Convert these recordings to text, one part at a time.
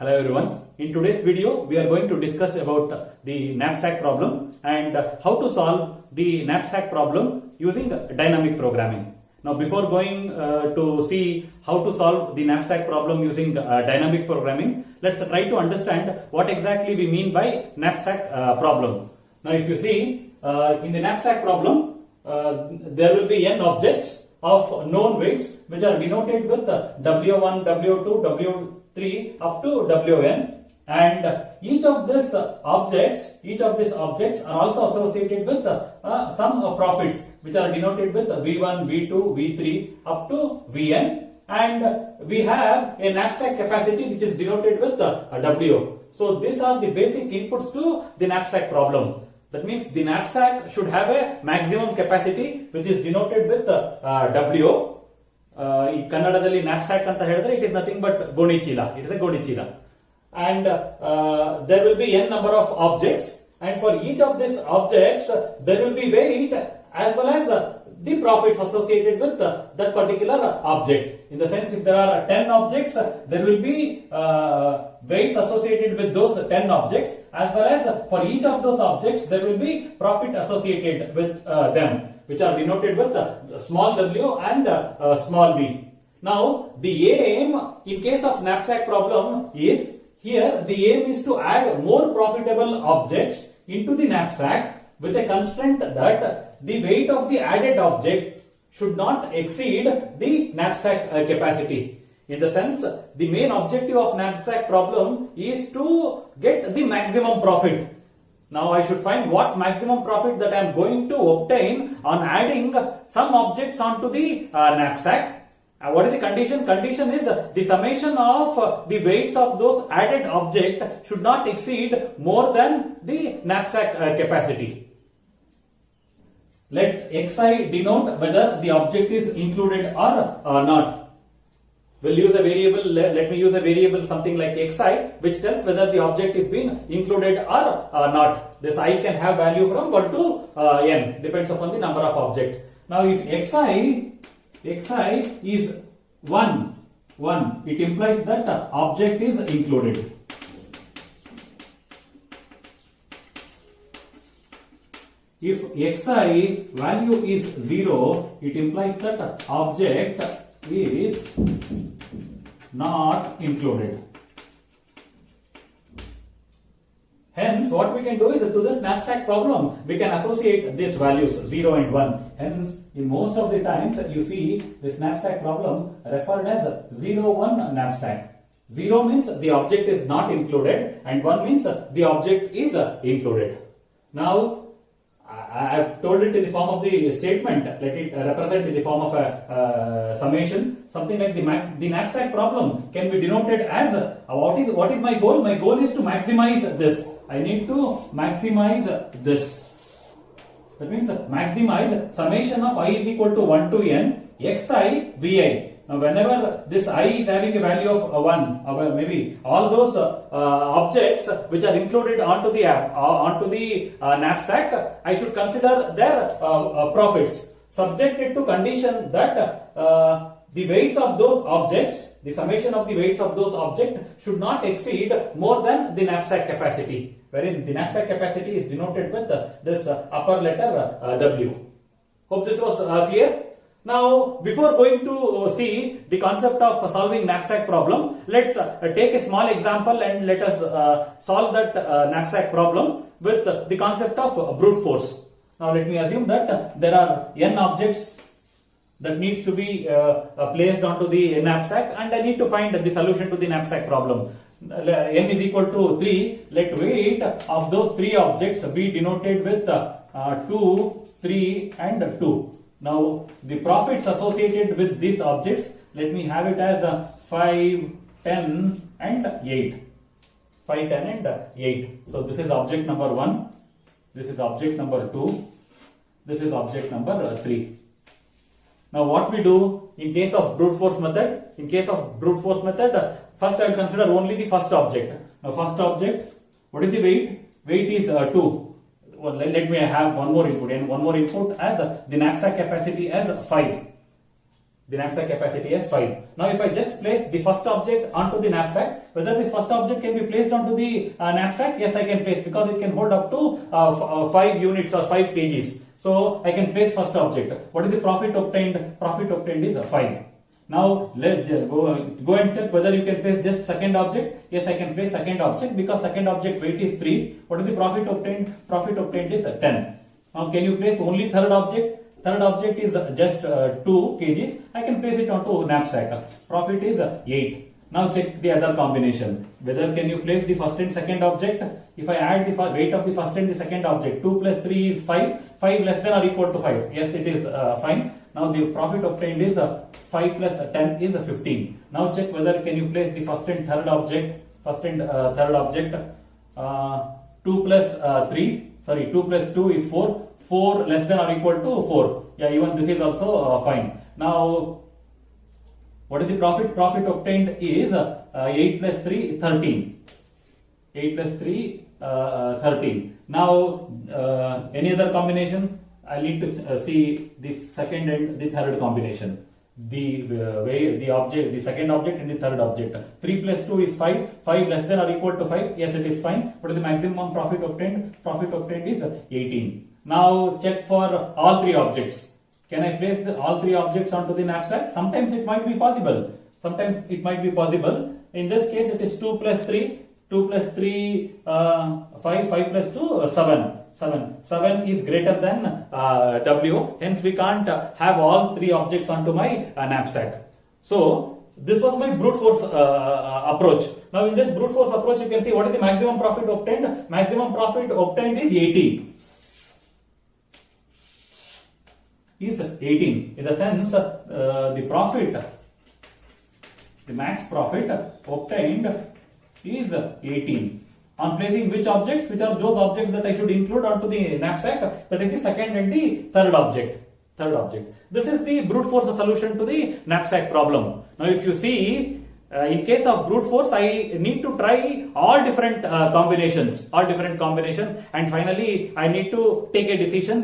Hello everyone. In today's video, we are going to discuss about the knapsack problem and how to solve the knapsack problem using dynamic programming. Now, before going to see how to solve the knapsack problem using dynamic programming, let's try to understand what exactly we mean by knapsack problem. Now, if you see in the knapsack problem, there will be n objects of known weights which are denoted with W1, W2, W3 up to Wn, and each of these objects are also associated with some profits which are denoted with V1, V2, V3 up to Vn, and we have a knapsack capacity which is denoted with W. So these are the basic inputs to the knapsack problem. That means the knapsack should have a maximum capacity which is denoted with W. ಈ ಕನ್ನಡದಲ್ಲಿ knapsack ಅಂತ ಹೇಳಿದ್ರೆ it is nothing but ಗೋಣಿಚೀಲ. It is a ಗೋಣಿಚೀಲ. And there will be n number of objects, and for each of these objects there will be weight as well as the profits associated with that particular object. In the sense, if there are 10 objects, there will be weights associated with those 10 objects, as well as for each of those objects there will be profit associated with them, which are denoted with small w and small v. Now, the aim in case of knapsack problem is, here the aim is to add more profitable objects into the knapsack with a constraint that the weight of the added object should not exceed the knapsack capacity. In the sense, the main objective of knapsack problem is to get the maximum profit. Now I should find what maximum profit that I am going to obtain on adding some objects onto the knapsack. What is the condition? Condition is the summation of the weights of those added objects should not exceed more than the knapsack capacity. Let xi denote whether the object is included or not. We'll use a variable, let me use a variable something like xi, which tells whether the object is being included or not. This I can have value from 1 to n, depends upon the number of objects. Now if xi is 1, it implies that the object is included. If xi value is 0, it implies that the object is not included. Hence, what we can do is, to this knapsack problem, we can associate these values 0 and 1. Hence, in most of the times, you see this knapsack problem referred as 0-1 knapsack. 0 means the object is not included, and 1 means the object is included. Now, I have told it in the form of the statement. Let it represent in the form of a summation. Something like the knapsack problem can be denoted as what is my goal? My goal is to maximize this. I need to maximize this. That means maximize summation of I is equal to 1 to n xi vi. Now, whenever this I is having a value of 1, or maybe all those objects which are included onto the knapsack, I should consider their profits, subjected to condition that the weights of those objects, the summation of the weights of those objects should not exceed more than the knapsack capacity, wherein the knapsack capacity is denoted with this upper letter W. Hope this was clear. Now, before going to see the concept of solving knapsack problem, let's take a small example and let us solve that knapsack problem with the concept of brute force. Now, let me assume that there are n objects that needs to be placed onto the knapsack, and I need to find the solution to the knapsack problem. N is equal to 3. Let weight of those 3 objects be denoted with 2, 3 and 2. Now, the profits associated with these objects, let me have it as 5, 10 and 8. 5, 10 and 8. So, this is object number 1. This is object number 2. This is object number 3. Now, what we do in case of brute force method? In case of brute force method, first I will consider only the first object. Now, first object, what is the weight? Weight is 2. Well, let me have one more input, and one more input as the knapsack capacity as 5. The knapsack capacity as 5. Now if I just place the first object onto the knapsack, whether this first object can be placed onto the knapsack? Yes, I can place, because it can hold up to 5 units or 5 kgs. So I can place first object. What is the profit obtained? Profit obtained is 5. Now let's go and check whether you can place just second object. Yes, I can place second object, because second object weight is 3. What is the profit obtained? Profit obtained is 10. Now can you place only third object? Third object is just 2 kgs. I can place it onto knapsack. Profit is 8. Now check the other combination. Whether can you place the first and second object? If I add the weight of the first and the second object, 2 plus 3 is 5. 5 less than or equal to 5. Yes, it is fine. Now the profit obtained is 5 plus 10 is 15. Now check whether can you place the first and third object. First and third object. 2 plus 3. Sorry, 2 plus 2 is 4. 4 less than or equal to 4. Yeah, even this is also fine. Now, what is the profit? Profit obtained is 8 plus 3, 13. 8 plus 3, 13. Now, any other combination? I need to see the second and the third combination. The second object and the third object. 3 plus 2 is 5. 5 less than or equal to 5. Yes, it is fine. What is the maximum profit obtained? Profit obtained is 18. Now check for all 3 objects. Can I place all 3 objects onto the knapsack? Sometimes it might be possible. Sometimes it might be possible. In this case, it is 2 plus 3. 2 plus 3, 5. 5 plus 2, 7. 7 is greater than W. Hence, we can't have all 3 objects onto my knapsack. So, this was my brute force approach. Now, in this brute force approach, you can see what is the maximum profit obtained. Maximum profit obtained is 80. Is 18. In the sense, the profit, the max profit obtained is 18. On placing which objects? Which are those objects that I should include onto the knapsack? That is the second and the third object. This is the brute force solution to the knapsack problem. Now, if you see, in case of brute force, I need to try all different combinations, and finally I need to take a decision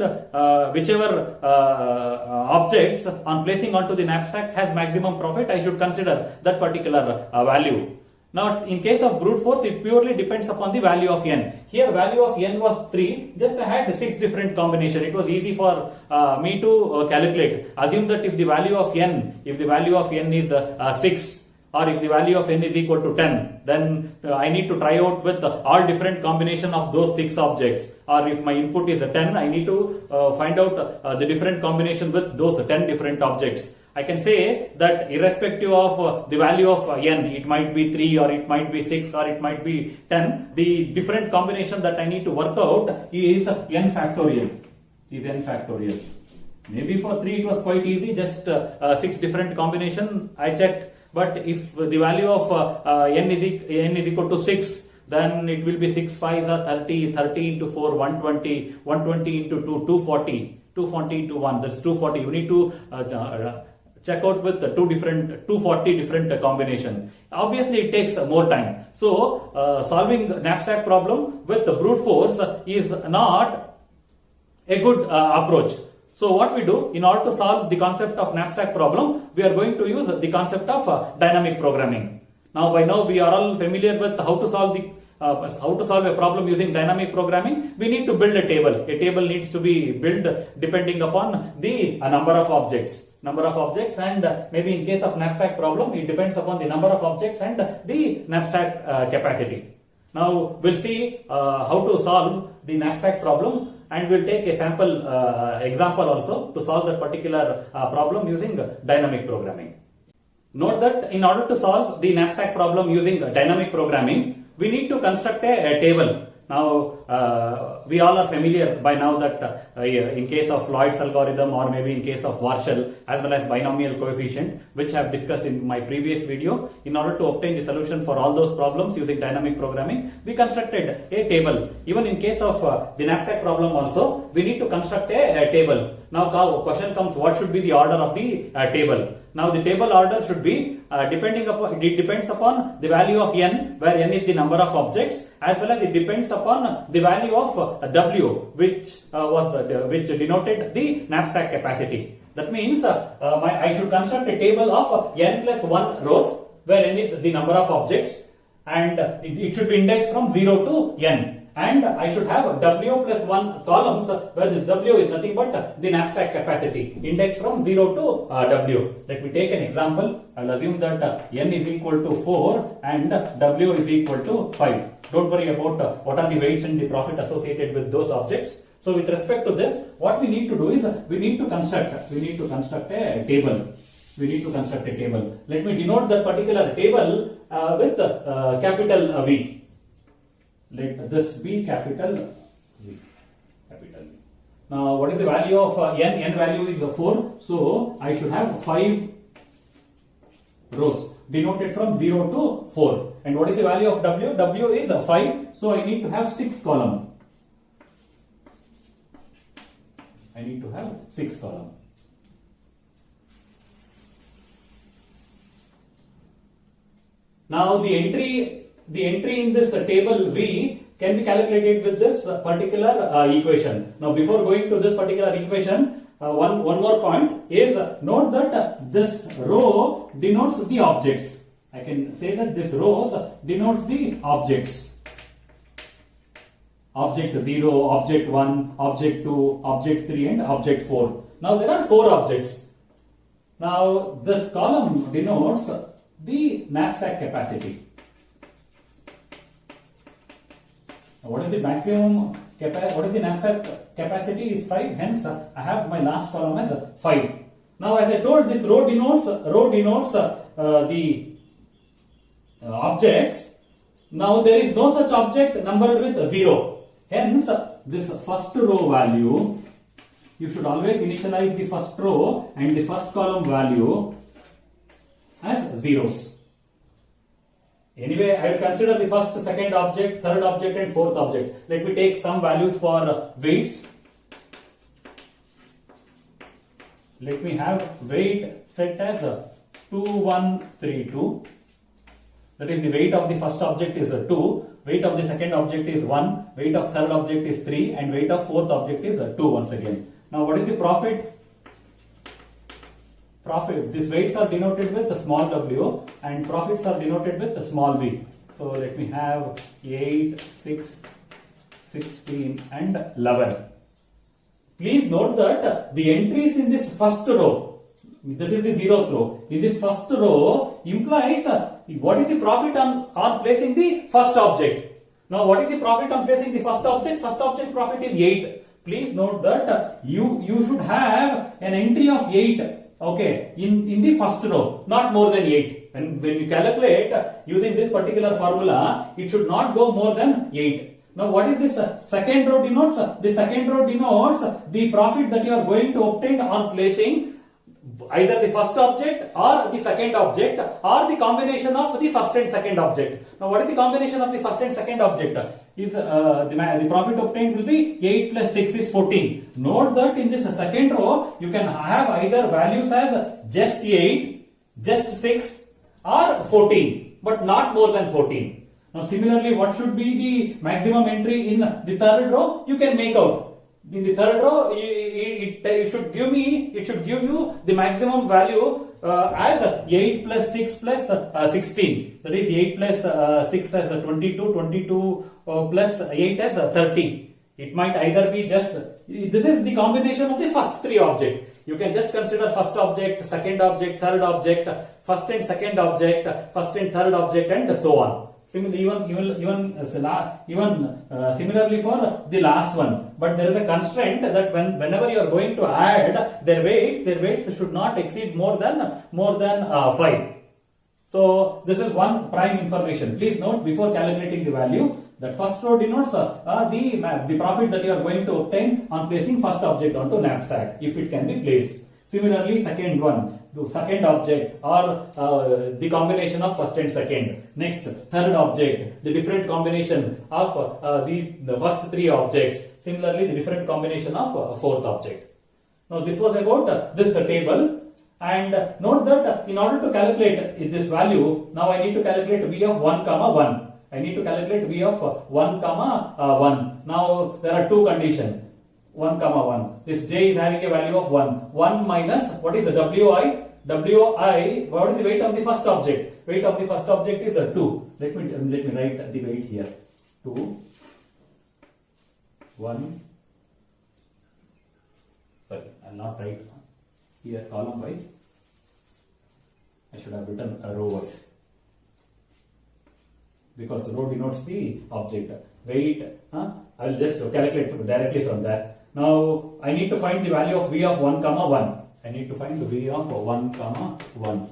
whichever objects on placing onto the knapsack has maximum profit, I should consider that particular value. Now, in case of brute force, it purely depends upon the value of n. Here, value of n was 3. Just I had 6 different combinations. It was easy for me to calculate. Assume that if the value of n is 6, or if the value of n is equal to 10, then I need to try out with all different combination of those 6 objects. Or if my input is 10, I need to find out the different combination with those 10 different objects. I can say that irrespective of the value of n, it might be 3 or it might be 6 or it might be 10, the different combination that I need to work out is n factorial. Maybe for 3 it was quite easy, just 6 different combination I checked. But if the value of n is equal to 6, then it will be 6 5s are 30, 30 into 4, 120, 120 into 2, 240, 240 into 1, that's 240. You need to check out with 240 different combination. Obviously, it takes more time. So, solving the knapsack problem with the brute force is not a good approach. So what we do, in order to solve the concept of knapsack problem, we are going to use the concept of dynamic programming. Now, by now we are all familiar with how to solve a problem using dynamic programming. We need to build a table. A table needs to be built depending upon the number of objects, and maybe in case of knapsack problem, it depends upon the number of objects and the knapsack capacity. Now we'll see how to solve the knapsack problem, and we'll take a sample example also to solve that particular problem using dynamic programming. Note that in order to solve the knapsack problem using dynamic programming, we need to construct a table. Now, we all are familiar by now that in case of Floyd's algorithm, or maybe in case of Warshall, as well as binomial coefficient, which I have discussed in my previous video, in order to obtain the solution for all those problems using dynamic programming, we constructed a table. Even in case of the knapsack problem also, we need to construct a table. Now, question comes, what should be the order of the table? Now, the table order should be it depends upon the value of n, where n is the number of objects, as well as it depends upon the value of W, which denoted the knapsack capacity. That means I should construct a table of n plus 1 rows where n is the number of objects, and it should be indexed from 0 to n. And I should have W plus 1 columns where this W is nothing but the knapsack capacity, indexed from 0 to W. Let me take an example. I'll assume that n is equal to 4 and W is equal to 5. Don't worry about what are the weights and the profit associated with those objects. So with respect to this, what we need to do is we need to construct a table. We need to construct a table. Let me denote that particular table with capital V. Let this be capital V. Capital V. Now, what is the value of n? N value is 4. So, I should have 5 rows denoted from 0 to 4. And what is the value of W? W is 5. So, I need to have 6 columns. I need to have 6 columns. Now, the entry in this table V can be calculated with this particular equation. Now, before going to this particular equation, one more point is note that this row denotes the objects. I can say that this row denotes the objects. Object 0, object 1, object 2, object 3 and object 4. Now, there are 4 objects. Now, this column denotes the knapsack capacity. What is the maximum capacity? What is the knapsack capacity? Is 5. Hence, I have my last column as 5. Now, as I told, this row denotes the objects. Now, there is no such object numbered with 0. Hence, this first row value, you should always initialize the first row and the first column value as zeros. Anyway, I will consider the first, second object, third object and fourth object. Let me take some values for weights. Let me have weight set as 2132. That is, the weight of the first object is 2, weight of the second object is 1, weight of third object is 3 and weight of fourth object is 2 once again. Now, what is the profit? Profit, these weights are denoted with a small w and profits are denoted with a small v. So let me have 8, 6, 16 and 11. Please note that the entries in this first row, this is the 0th row, in this first row implies what is the profit on placing the first object. Now, what is the profit on placing the first object? First object profit is 8. Please note that you should have an entry of 8. Okay, in the first row, not more than 8. And when you calculate using this particular formula, it should not go more than 8. Now, what is this second row denotes? The second row denotes the profit that you are going to obtain on placing either the first object or the second object or the combination of the first and second object. Now, what is the combination of the first and second object? Is the profit obtained will be 8 plus 6 is 14. Note that in this second row, you can have either values as just 8, just 6 or 14, but not more than 14. Now, similarly, what should be the maximum entry in the third row? You can make out. In the third row, it should give you the maximum value as 8 plus 6 plus 16. That is 8 plus 6 as 22, 22 plus 8 as 30. It might either be just, this is the combination of the first 3 objects. You can just consider first object, second object, third object, first and second object, first and third object and so on. Similarly, similarly for the last one, but there is a constraint that whenever you are going to add their weights should not exceed more than 5. So this is one prime information. Please note before calculating the value that first row denotes the profit that you are going to obtain on placing first object onto knapsack if it can be placed. Similarly, second one, the second object or the combination of first and second. Next, third object, the different combination of the first 3 objects. Similarly, the different combination of fourth object. Now, this was about this table. And note that in order to calculate this value, now I need to calculate V of 1 comma 1. I need to calculate V of 1 comma 1. Now, there are 2 conditions. 1 comma 1. This j is having a value of 1. 1 minus, what is the wi? Wi, what is the weight of the first object? Weight of the first object is 2. Let me write the weight here. 2, 1. Sorry, I'll not write here column wise. I should have written a row wise, because row denotes the object. Weight, I will just calculate directly from there. Now I need to find the value of v of 1 comma 1. I need to find the v of 1 comma 1.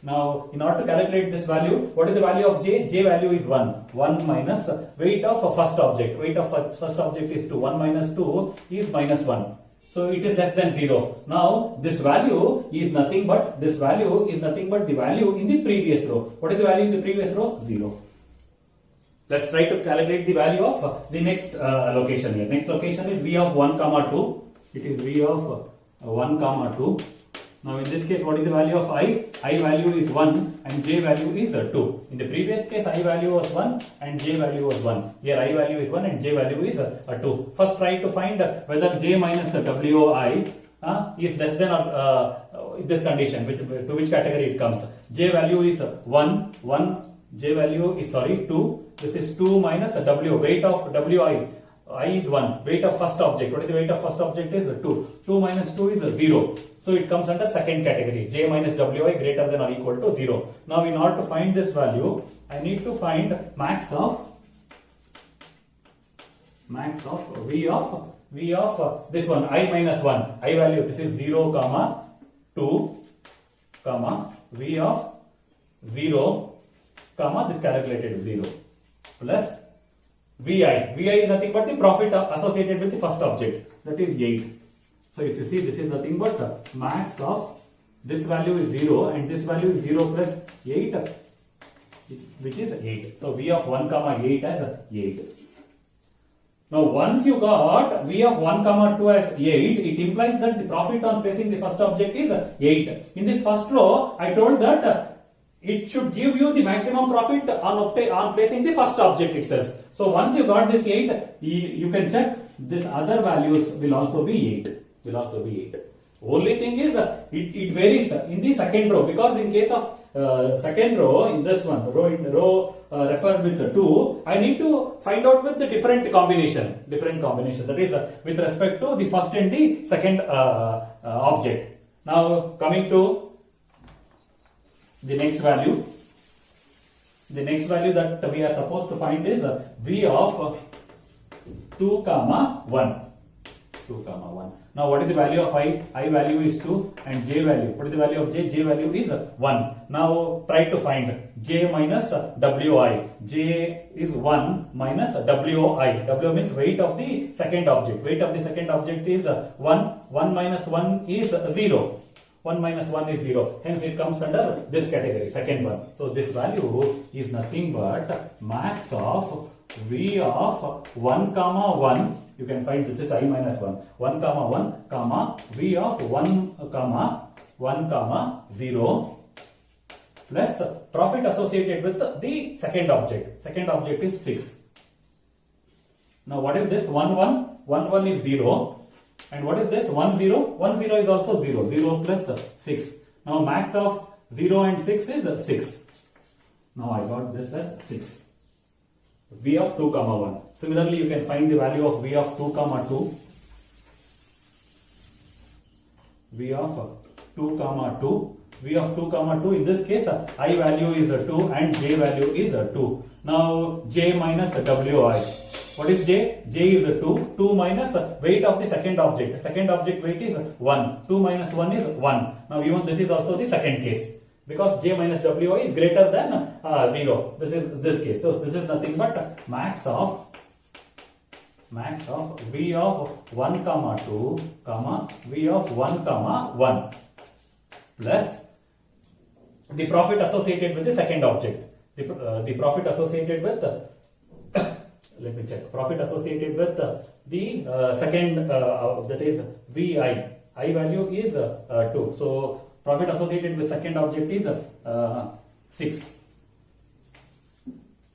Now in order to calculate this value, what is the value of j? J value is 1. 1 minus weight of a first object. Weight of first object is 2. 1 minus 2 is minus 1. So it is less than 0. Now this value is nothing but the value in the previous row. What is the value in the previous row? 0. Let's try to calculate the value of the next location here. Next location is v of 1 comma 2. It is v of 1 comma 2. Now in this case, what is the value of I? I value is 1 and j value is 2. In the previous case, I value was 1 and j value was 1. Here I value is 1 and j value is 2. First try to find whether j minus wi is less than this condition, to which category it comes. J value is 1, j value is 2. This is 2 minus w, weight of wi. I is 1, weight of first object. What is the weight of first object is 2. 2 minus 2 is 0. So it comes under second category. J minus wi greater than or equal to 0. Now in order to find this value, I need to find max of v of this one, I minus 1. I value, this is 0 comma 2 comma v of 0 comma this calculated 0 plus vi. Vi is nothing but the profit associated with the first object, that is 8. So if you see, this is nothing but max of this value is 0 and this value is 0 plus 8, which is 8. So v of 1 comma 8 as 8. Now once you got v of 1 comma 2 as 8, it implies that the profit on placing the first object is 8. In this first row, I told that it should give you the maximum profit on placing the first object itself. So once you got this 8, you can check this other values will also be 8. Only thing is it varies in the second row, because in case of second row, in this one row referred with 2, I need to find out with the different combination. That is with respect to the first and the second object. Now coming to the next value. The next value that we are supposed to find is v of 2 comma 1. 2 comma 1. Now what is the value of I? I value is 2 and j value. What is the value of j? J value is 1. Now try to find j minus wi. J is 1 minus wi. W means weight of the second object. Weight of the second object is 1. 1 minus 1 is 0. 1 minus 1 is 0. Hence it comes under this category, second one. So this value is nothing but max of v of 1 comma 1. You can find this is I minus 1. 1 comma 1 comma v of 1 comma 0 plus profit associated with the second object. Second object is 6. Now what is this? 1 1. 1 1 is 0. And what is this? 1 0. 1 0 is also 0. 0 plus 6. Now max of 0 and 6 is 6. Now I got this as 6. V of 2 comma 1. Similarly, you can find the value of V of 2 comma 2. V of 2 comma 2. V of 2 comma 2. In this case, I value is 2 and J value is 2. Now J minus Wi. What is J? J is 2. 2 minus weight of the second object. Second object weight is 1. 2 minus 1 is 1. Now even this is also the second case, because J minus Wi is greater than 0. This is this case. So this is nothing but max of V of 1 comma 2 comma V of 1 comma 1 plus the profit associated with the second object. The profit associated with let me check. Profit associated with the second that is VI. I value is 2. So profit associated with second object is 6.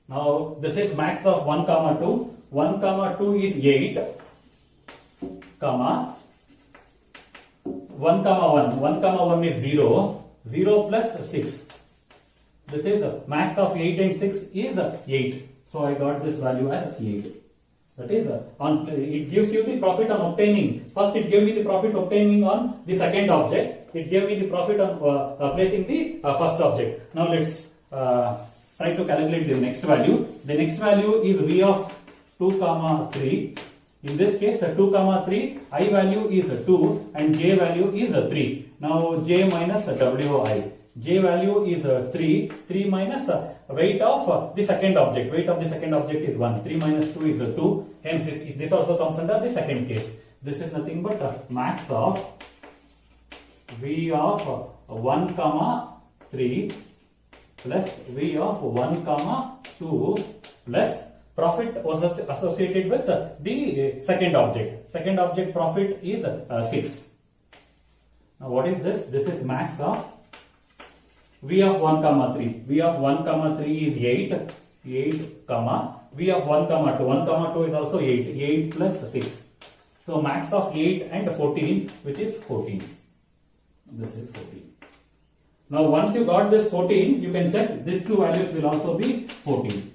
Now this is max of 1 comma 2. 1 comma 2 is 8 comma 1 comma 1. 1 comma 1 is 0. 0 plus 6. This is max of 8 and 6 is 8. So I got this value as 8. That is, it gives you the profit on obtaining. First it gave me the profit obtaining on the second object. It gave me the profit on placing the first object. Now let's try to calculate the next value. The next value is V of 2 comma 3. In this case, 2 comma 3, I value is 2 and J value is 3. Now J minus Wi. J value is 3. 3 minus weight of the second object. Weight of the second object is 1. 3 minus 2 is 2. Hence this also comes under the second case. This is nothing but max of V of 1 comma 3 plus V of 1 comma 2 plus profit was associated with the second object. Second object profit is 6. Now what is this? This is max of V of 1 comma 3. V of 1 comma 3 is 8. 8 comma. V of 1 comma 2. 1 comma 2 is also 8. 8 plus 6. So max of 8 and 14, which is 14. This is 14. Now once you got this 14, you can check these two values will also be 14.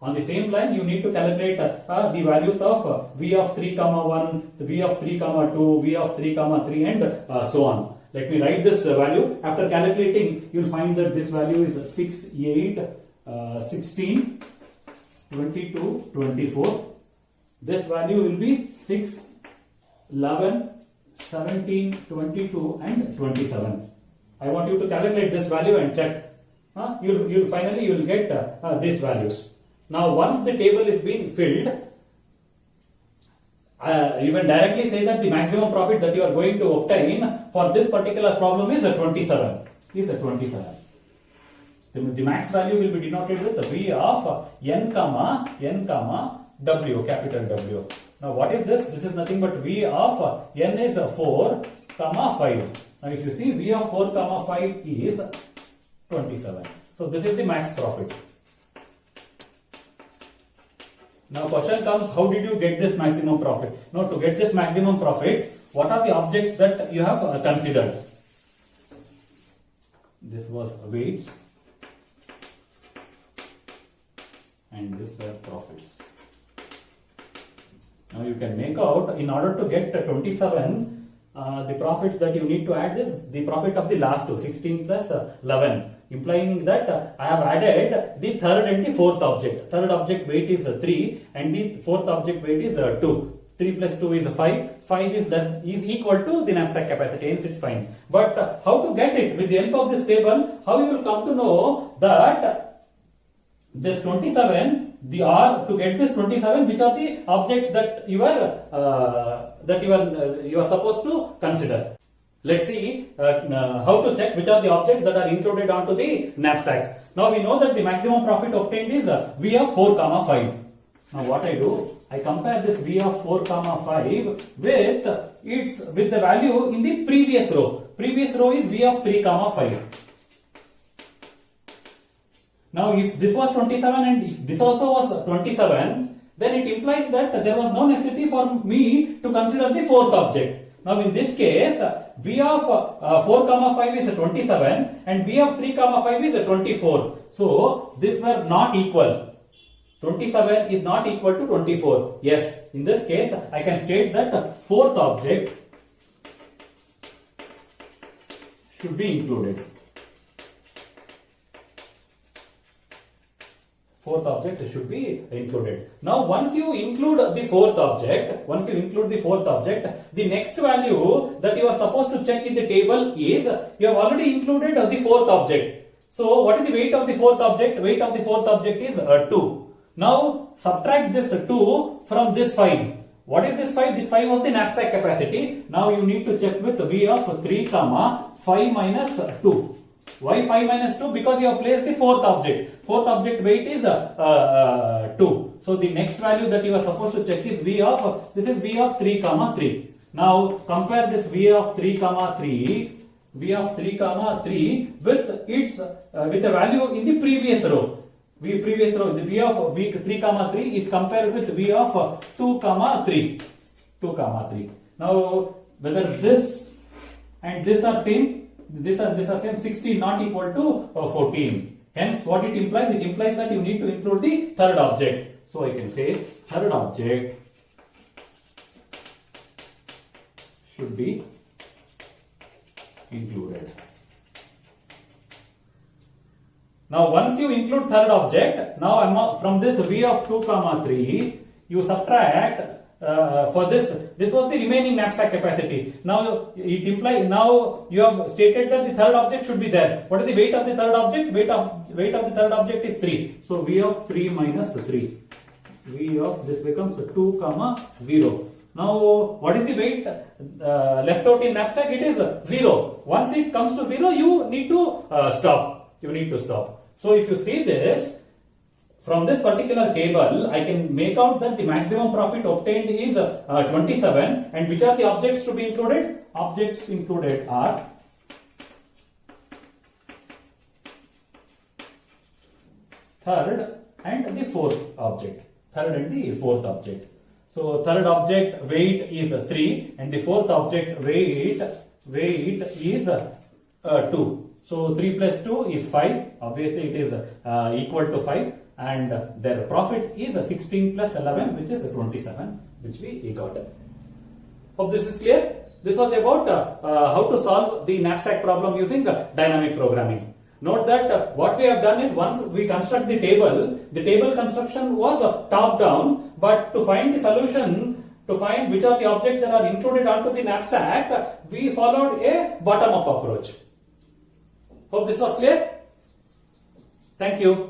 On the same line, you need to calculate the values of V of 3 comma 1, V of 3 comma 2, V of 3 comma 3 and so on. Let me write this value. After calculating, you will find that this value is 6, 8, 16, 22, 24. This value will be 6, 11, 17, 22 and 27. I want you to calculate this value and check. You will get these values. Now once the table is being filled, you can directly say that the maximum profit that you are going to obtain for this particular problem is 27. The max value will be denoted with V of n comma W, capital W. Now what is this? This is nothing but V of n is 4 comma 5. Now if you see, V of 4 comma 5 is 27. So this is the max profit. Now question comes, how did you get this maximum profit? Now to get this maximum profit, what are the objects that you have considered? This was weights and this were profits. Now you can make out, in order to get 27, the profits that you need to add is the profit of the last two, 16 plus 11. Implying that I have added the third and the fourth object. Third object weight is 3 and the fourth object weight is 2. 3 plus 2 is 5. 5 is equal to the knapsack capacity, hence it's fine. But how to get it? With the help of this table, how you will come to know that this 27, to get this 27, which are the objects that you are supposed to consider. Let's see how to check which are the objects that are included onto the knapsack. Now we know that the maximum profit obtained is V of 4 comma 5. Now what I do, I compare this V of 4 comma 5 with the value in the previous row. Previous row is V of 3 comma 5. Now if this was 27 and if this also was 27, then it implies that there was no necessity for me to consider the fourth object. Now in this case, V of 4 comma 5 is 27 and V of 3 comma 5 is 24. So these were not equal. 27 is not equal to 24. Yes, in this case, I can state that fourth object should be included. Fourth object should be included. Now once you include the fourth object, the next value that you are supposed to check in the table is, you have already included the fourth object. So what is the weight of the fourth object? Weight of the fourth object is 2. Now subtract this 2 from this 5. What is this 5? This 5 was the knapsack capacity. Now you need to check with V of 3 comma 5 minus 2. Why 5 minus 2? Because you have placed the fourth object. Fourth object weight is 2. So the next value that you are supposed to check is V of 3 comma 3. Now compare this V of 3 comma 3 with a value in the previous row. The V of 3 comma 3 is compared with V of 2 comma 3. 2 comma 3. Now whether this and this are same, this are same, 16 not equal to 14. Hence what it implies? It implies that you need to include the third object. So I can say third object should be included. Now once you include third object, now from this v of 2 comma 3, you subtract for this was the remaining knapsack capacity. Now it implies, now you have stated that the third object should be there. What is the weight of the third object? Weight of the third object is 3. So v of 3 minus 3. V of this becomes 2 comma 0. Now what is the weight left out in knapsack? It is 0. Once it comes to 0, you need to stop. You need to stop. So if you see this, from this particular table, I can make out that the maximum profit obtained is 27. And which are the objects to be included? Objects included are third and the fourth object. Third and the fourth object. So third object weight is 3 and the fourth object weight is 2. So 3 plus 2 is 5. Obviously it is equal to 5. And their profit is 16 plus 11, which is 27, which we got. Hope this is clear. This was about how to solve the knapsack problem using dynamic programming. Note that what we have done is, once we construct the table construction was top down, but to find the solution, to find which are the objects that are included onto the knapsack, we followed a bottom up approach. Hope this was clear. Thank you.